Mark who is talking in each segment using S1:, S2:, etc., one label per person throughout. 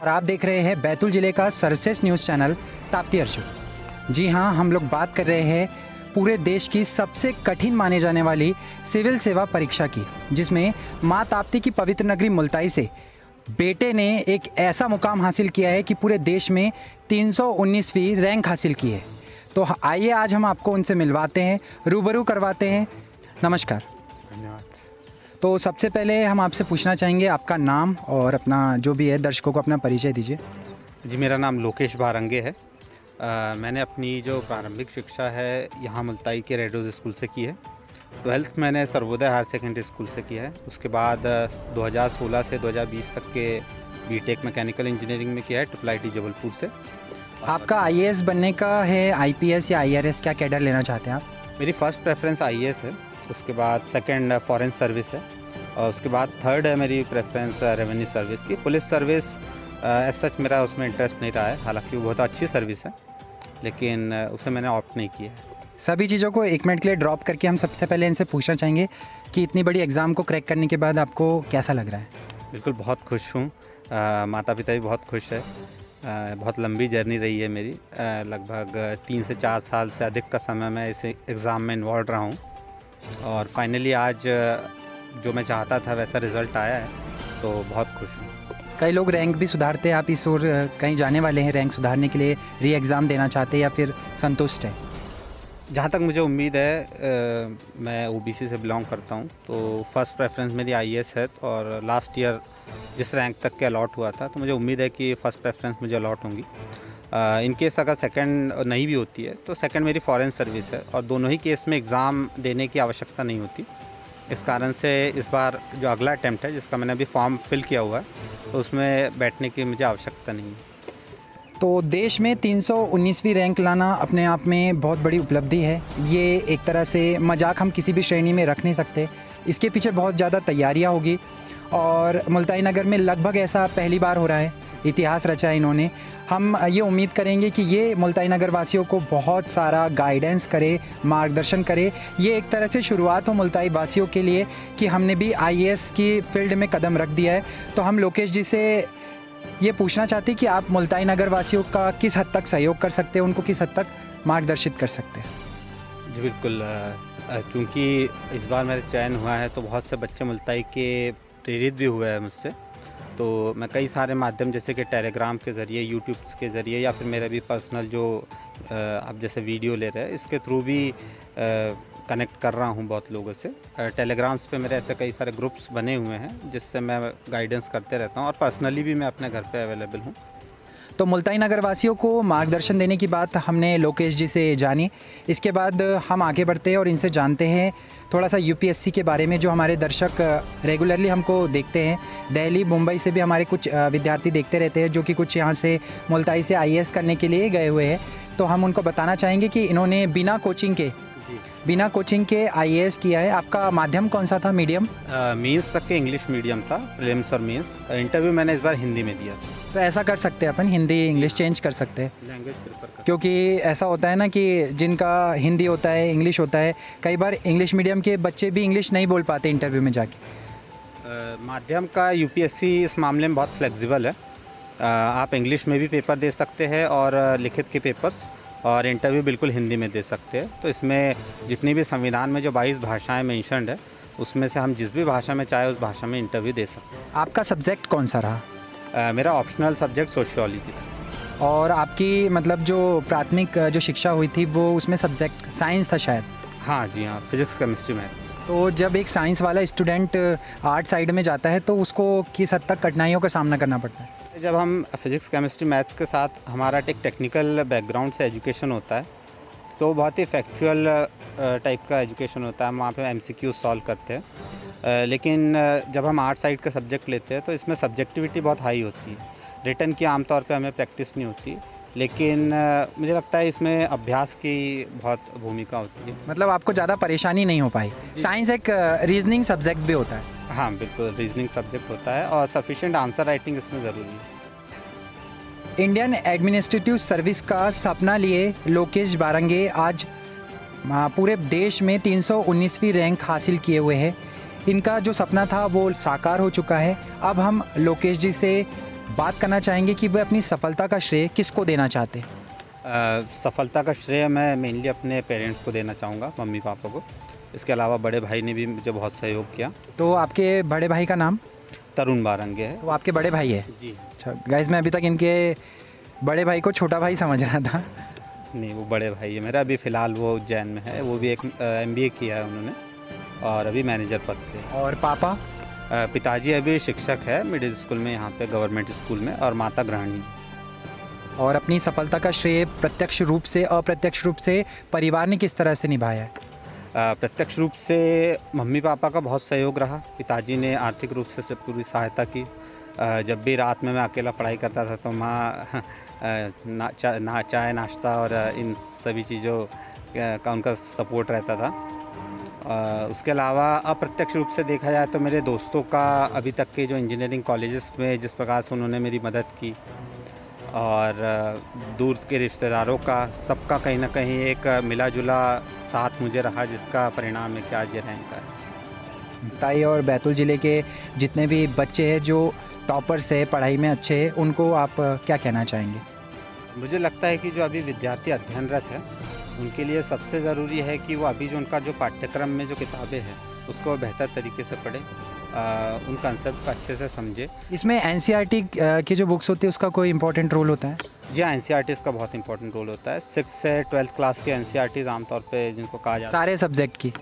S1: और आप देख रहे हैं बैतूल ज़िले का सर्वश्रेष्ठ न्यूज़ चैनल ताप्ती अर्जुन। जी हाँ, हम लोग बात कर रहे हैं पूरे देश की सबसे कठिन माने जाने वाली सिविल सेवा परीक्षा की, जिसमें माँ ताप्ती की पवित्र नगरी मुल्ताई से बेटे ने एक ऐसा मुकाम हासिल किया है कि पूरे देश में 319वीं रैंक हासिल की है। तो आइए आज हम आपको उनसे मिलवाते हैं, रूबरू करवाते हैं। नमस्कार।
S2: धन्यवाद।
S1: तो सबसे पहले हम आपसे पूछना चाहेंगे आपका नाम और अपना जो भी है दर्शकों को अपना परिचय दीजिए।
S2: जी, मेरा नाम लोकेश भारंगे है। मैंने अपनी जो प्रारंभिक शिक्षा है यहाँ मुल्ताई के रेड रोज़ स्कूल से की है। 12th मैंने सर्वोदय हायर सेकेंडरी स्कूल से किया है। उसके बाद 2016 से 2020 तक के बीटेक मैकेनिकल इंजीनियरिंग में किया है IIIT जबलपुर से।
S1: आपका आईएएस बनने का है, आईपीएस या आईआरएस, क्या कैडर लेना चाहते हैं आप?
S2: मेरी फ़र्स्ट प्रेफरेंस आईएएस है, उसके बाद सेकंड फॉरेन सर्विस है और उसके बाद थर्ड है मेरी प्रेफरेंस रेवेन्यू सर्विस की। पुलिस सर्विस एज सच मेरा उसमें इंटरेस्ट नहीं रहा है, हालांकि वो बहुत अच्छी सर्विस है, लेकिन उसे मैंने ऑप्ट नहीं किया है।
S1: सभी चीज़ों को एक मिनट के लिए ड्रॉप करके हम सबसे पहले इनसे पूछना चाहेंगे कि इतनी बड़ी एग्ज़ाम को क्रैक करने के बाद आपको कैसा लग रहा है?
S2: बिल्कुल बहुत खुश हूँ, माता पिता भी बहुत खुश है। बहुत लंबी जर्नी रही है मेरी, लगभग 3 से 4 साल से अधिक का समय मैं इस एग्ज़ाम में इन्वॉल्व रहा हूँ और फाइनली आज जो मैं चाहता था वैसा रिज़ल्ट आया है, तो बहुत खुश हूँ।
S1: कई लोग रैंक भी सुधारते हैं, आप इस ओर कहीं जाने वाले हैं रैंक सुधारने के लिए, री एग्ज़ाम देना चाहते हैं या फिर संतुष्ट हैं?
S2: जहाँ तक मुझे उम्मीद है, मैं ओबीसी से बिलोंग करता हूँ, तो फर्स्ट प्रेफरेंस मेरी आईएएस है और लास्ट ईयर जिस रैंक तक के अलॉट हुआ था, तो मुझे उम्मीद है कि फ़र्स्ट प्रेफरेंस मुझे अलॉट होंगी। इन केस अगर सेकंड नहीं भी होती है तो सेकंड मेरी फॉरेन सर्विस है और दोनों ही केस में एग्ज़ाम देने की आवश्यकता नहीं होती। इस कारण से इस बार जो अगला अटैम्प्ट है, जिसका मैंने अभी फॉर्म फिल किया हुआ है, तो उसमें बैठने की मुझे आवश्यकता नहीं है।
S1: तो देश में 319वीं रैंक लाना अपने आप में बहुत बड़ी उपलब्धि है। ये एक तरह से मजाक हम किसी भी श्रेणी में रख नहीं सकते, इसके पीछे बहुत ज़्यादा तैयारियां होगी और मुल्ताई नगर में लगभग ऐसा पहली बार हो रहा है, इतिहास रचा है इन्होंने। हम ये उम्मीद करेंगे कि ये मुल्ताई नगर वासियों को बहुत सारा गाइडेंस करे, मार्गदर्शन करे। ये एक तरह से शुरुआत हो मुल्ताई वासियों के लिए कि हमने भी आईएएस की फील्ड में कदम रख दिया है। तो हम लोकेश जी से ये पूछना चाहते हैं कि आप मुल्ताई नगर वासियों का किस हद तक सहयोग कर सकते हैं, उनको किस हद तक मार्गदर्शित कर सकते हैं?
S2: जी बिल्कुल, चूँकि इस बार मेरा चयन हुआ है तो बहुत से बच्चे मुल्ताई के प्रेरित भी हुए हैं मुझसे, तो मैं कई सारे माध्यम जैसे कि टेलीग्राम के ज़रिए, यूट्यूब के ज़रिए या फिर मेरा भी पर्सनल जो आप जैसे वीडियो ले रहे हैं, इसके थ्रू भी कनेक्ट कर रहा हूँ बहुत लोगों से। टेलीग्राम्स पे मेरे ऐसे कई सारे ग्रुप्स बने हुए हैं जिससे मैं गाइडेंस करते रहता हूँ और पर्सनली भी मैं अपने घर पे अवेलेबल हूँ।
S1: तो मुल्ताई नगर वासियों को मार्गदर्शन देने की बात हमने लोकेश जी से जानी। इसके बाद हम आगे बढ़ते हैं और इनसे जानते हैं थोड़ा सा यूपीएससी के बारे में, जो हमारे दर्शक रेगुलरली हमको देखते हैं। दिल्ली, मुंबई से भी हमारे कुछ विद्यार्थी देखते रहते हैं जो कि कुछ यहाँ से मुल्ताई से आईएएस करने के लिए गए हुए हैं। तो हम उनको बताना चाहेंगे कि इन्होंने बिना कोचिंग के आईएएस किया है। आपका माध्यम कौन सा था, मीडियम?
S2: मेंस तक के इंग्लिश मीडियम था, प्रीलिम्स और मेंस। इंटरव्यू मैंने इस बार हिंदी में दिया था।
S1: तो ऐसा कर सकते हैं अपन, हिंदी इंग्लिश चेंज कर सकते हैं,
S2: लैंग्वेज प्रेफर कर,
S1: क्योंकि ऐसा होता है ना कि जिनका हिंदी होता है, इंग्लिश होता है, कई बार इंग्लिश मीडियम के बच्चे भी इंग्लिश नहीं बोल पाते इंटरव्यू में जाके।
S2: माध्यम का यूपीएससी इस मामले में बहुत फ्लेक्सिबल है। आप इंग्लिश में भी पेपर दे सकते हैं और लिखित के पेपर्स, और इंटरव्यू बिल्कुल हिंदी में दे सकते हैं। तो इसमें जितनी भी संविधान में जो 22 भाषाएं मेंशन्ड है, उसमें से हम जिस भी भाषा में चाहे उस भाषा में इंटरव्यू दे सकते हैं।
S1: आपका सब्जेक्ट कौन सा रहा?
S2: मेरा ऑप्शनल सब्जेक्ट सोशियोलॉजी था।
S1: और आपकी मतलब जो प्राथमिक जो शिक्षा हुई थी वो उसमें सब्जेक्ट साइंस था शायद?
S2: हाँ जी हाँ, फिजिक्स, केमिस्ट्री, मैथ्स।
S1: तो जब एक साइंस वाला स्टूडेंट आर्ट साइड में जाता है तो उसको किस हद तक कठिनाइयों का सामना करना पड़ता है?
S2: जब हम फिजिक्स, केमिस्ट्री, मैथ्स के साथ हमारा एक टेक्निकल बैकग्राउंड से एजुकेशन होता है, तो बहुत ही फैक्चुअल टाइप का एजुकेशन होता है। हम वहाँ पे एमसीक्यू सॉल्व करते हैं। लेकिन जब हम आर्ट साइड का सब्जेक्ट लेते हैं तो इसमें सब्जेक्टिविटी बहुत हाई होती है। रिटन की आमतौर पे हमें प्रैक्टिस नहीं होती, लेकिन मुझे लगता है इसमें अभ्यास की बहुत भूमिका होती है।
S1: मतलब आपको ज़्यादा परेशानी नहीं हो पाई। साइंस एक रीजनिंग सब्जेक्ट भी होता है।
S2: हाँ बिल्कुल, रीजनिंग सब्जेक्ट होता है और सफिशिएंट आंसर राइटिंग इसमें ज़रूरी है।
S1: इंडियन एडमिनिस्ट्रेटिव सर्विस का सपना लिए लोकेश भारंगे आज पूरे देश में 319वीं रैंक हासिल किए हुए हैं। इनका जो सपना था वो साकार हो चुका है। अब हम लोकेश जी से बात करना चाहेंगे कि वे अपनी सफलता का श्रेय किसको देना चाहते हैं?
S2: सफलता का श्रेय मैं मेनली अपने पेरेंट्स को देना चाहूँगा, मम्मी पापा को। इसके अलावा बड़े भाई ने भी मुझे बहुत सहयोग किया।
S1: तो आपके बड़े भाई का नाम?
S2: तरुण बारंगे है।
S1: तो आपके बड़े भाई है?
S2: जी।
S1: अच्छा गाइस, मैं अभी तक इनके बड़े भाई को छोटा भाई समझ रहा था।
S2: नहीं, वो बड़े भाई है मेरा। अभी फ़िलहाल वो उज्जैन में है। वो भी एक MBA किया है उन्होंने और अभी मैनेजर पद पे है।
S1: और पापा?
S2: पिताजी अभी शिक्षक है मिडिल स्कूल में, यहाँ पे गवर्नमेंट स्कूल में, और माता गृहिणी।
S1: और अपनी सफलता का श्रेय प्रत्यक्ष रूप से अप्रत्यक्ष रूप से परिवार ने किस तरह से निभाया है?
S2: प्रत्यक्ष रूप से मम्मी पापा का बहुत सहयोग रहा। पिताजी ने आर्थिक रूप से पूरी सहायता की। जब भी रात में मैं अकेला पढ़ाई करता था तो माँ चाय नाश्ता और इन सभी चीज़ों का उनका सपोर्ट रहता था। उसके अलावा अप्रत्यक्ष रूप से देखा जाए तो मेरे दोस्तों का अभी तक के जो इंजीनियरिंग कॉलेजेस में जिस प्रकार से उन्होंने मेरी मदद की, और दूर के रिश्तेदारों का, सबका कहीं ना कहीं एक मिला जुला साथ मुझे रहा, जिसका परिणाम है कि आज ये रैंक है।
S1: ताई और बैतूल ज़िले के जितने भी बच्चे हैं जो टॉपर्स है, पढ़ाई में अच्छे हैं, उनको आप क्या कहना चाहेंगे?
S2: मुझे लगता है कि जो अभी विद्यार्थी अध्ययनरत है उनके लिए सबसे ज़रूरी है कि वो अभी जो उनका जो पाठ्यक्रम में जो किताबें हैं उसको बेहतर तरीके से पढ़ें, उन कंसेप्ट को अच्छे से समझे।
S1: इसमें NCERT की जो बुक्स होती है उसका कोई इंपॉर्टेंट रोल होता है?
S2: जी हाँ, NCERT का बहुत इंपॉर्टेंट रोल होता है। 6 से 12th क्लास के NCERT आमतौर पे जिनको कहा जाता है।
S1: सारे सब्जेक्ट की?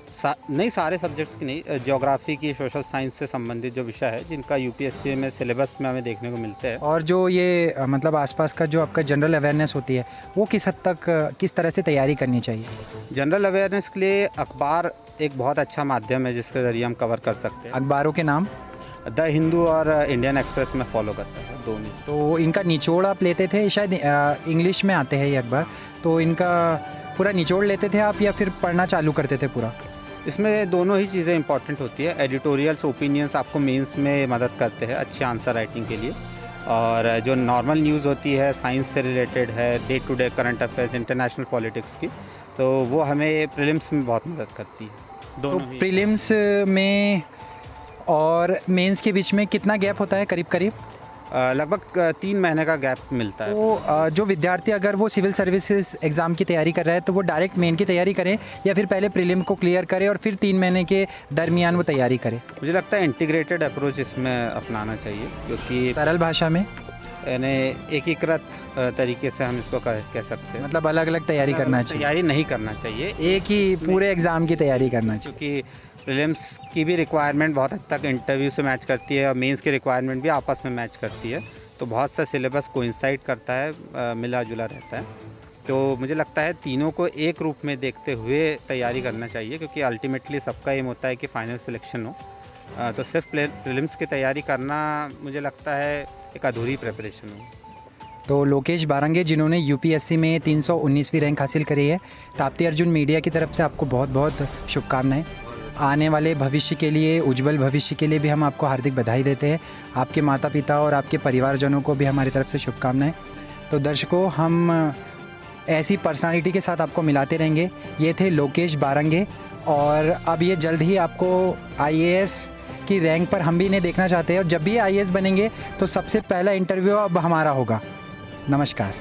S2: नहीं, सारे सब्जेक्ट्स की नहीं। ज्योग्राफी की, सोशल साइंस से संबंधित जो विषय है जिनका UPSC में सिलेबस में हमें देखने को मिलते हैं।
S1: और जो ये मतलब आसपास का जो आपका जनरल अवेयरनेस होती है वो किस हद तक किस तरह से तैयारी करनी चाहिए?
S2: जनरल अवेयरनेस के लिए अखबार एक बहुत अच्छा माध्यम है जिसके ज़रिए हम कवर कर सकते हैं।
S1: अखबारों के नाम?
S2: द हिंदू और इंडियन एक्सप्रेस में फॉलो करता है, दोनों।
S1: तो इनका निचोड़ आप लेते थे? शायद इंग्लिश में आते हैं ये अखबार, तो इनका पूरा निचोड़ लेते थे आप या फिर पढ़ना चालू करते थे पूरा?
S2: इसमें दोनों ही चीज़ें इंपॉर्टेंट होती है। एडिटोरियल्स, ओपिनियंस आपको मेंस में मदद करते हैं अच्छे आंसर राइटिंग के लिए, और जो नॉर्मल न्यूज़ होती है, साइंस से रिलेटेड है, day to day current affairs, international politics की, तो वो हमें प्रीलिम्स में बहुत मदद करती है। दोनों
S1: तो प्रीलिम्स में और मेंस के बीच में कितना गैप होता है करीब करीब?
S2: लगभग 3 महीने का गैप मिलता है।
S1: तो जो विद्यार्थी अगर वो सिविल सर्विसेज एग्ज़ाम की तैयारी कर रहा है तो वो डायरेक्ट मेन की तैयारी करें या फिर पहले प्रीलिम को क्लियर करे और फिर 3 महीने के दरमियान वो तैयारी करे?
S2: मुझे लगता है इंटीग्रेटेड अप्रोच इसमें अपनाना चाहिए, क्योंकि
S1: सरल भाषा में
S2: यानी एकीकृत तरीके से हम इसको कह सकते हैं।
S1: मतलब अलग अलग तैयारी करना चाहिए?
S2: तैयारी नहीं करना चाहिए,
S1: एक ही पूरे एग्ज़ाम की तैयारी करना चाहिए,
S2: क्योंकि प्रीलिम्स की भी रिक्वायरमेंट बहुत हद तक इंटरव्यू से मैच करती है और मेंस की रिक्वायरमेंट भी आपस में मैच करती है, तो बहुत सा सिलेबस कोइंसाइड करता है, मिला जुला रहता है। तो मुझे लगता है तीनों को एक रूप में देखते हुए तैयारी करना चाहिए, क्योंकि अल्टीमेटली सबका एम होता है कि फाइनल सिलेक्शन हो। तो सिर्फ प्रीलिम्स की तैयारी करना मुझे लगता है एक अधूरी प्रिपरेशन हो।
S1: तो लोकेश बारंगे जिन्होंने UPSC में 319वीं रैंक हासिल करी है, ताप्ती अर्जुन मीडिया की तरफ से आपको बहुत बहुत शुभकामनाएं। आने वाले भविष्य के लिए, उज्जवल भविष्य के लिए भी हम आपको हार्दिक बधाई देते हैं। आपके माता पिता और आपके परिवारजनों को भी हमारी तरफ से शुभकामनाएं। तो दर्शकों, हम ऐसी पर्सनालिटी के साथ आपको मिलाते रहेंगे। ये थे लोकेश बारंगे, और अब ये जल्द ही आपको IAS की रैंक पर हम भी इन्हें देखना चाहते हैं, और जब भी IAS बनेंगे तो सबसे पहला इंटरव्यू अब हमारा होगा। नमस्कार।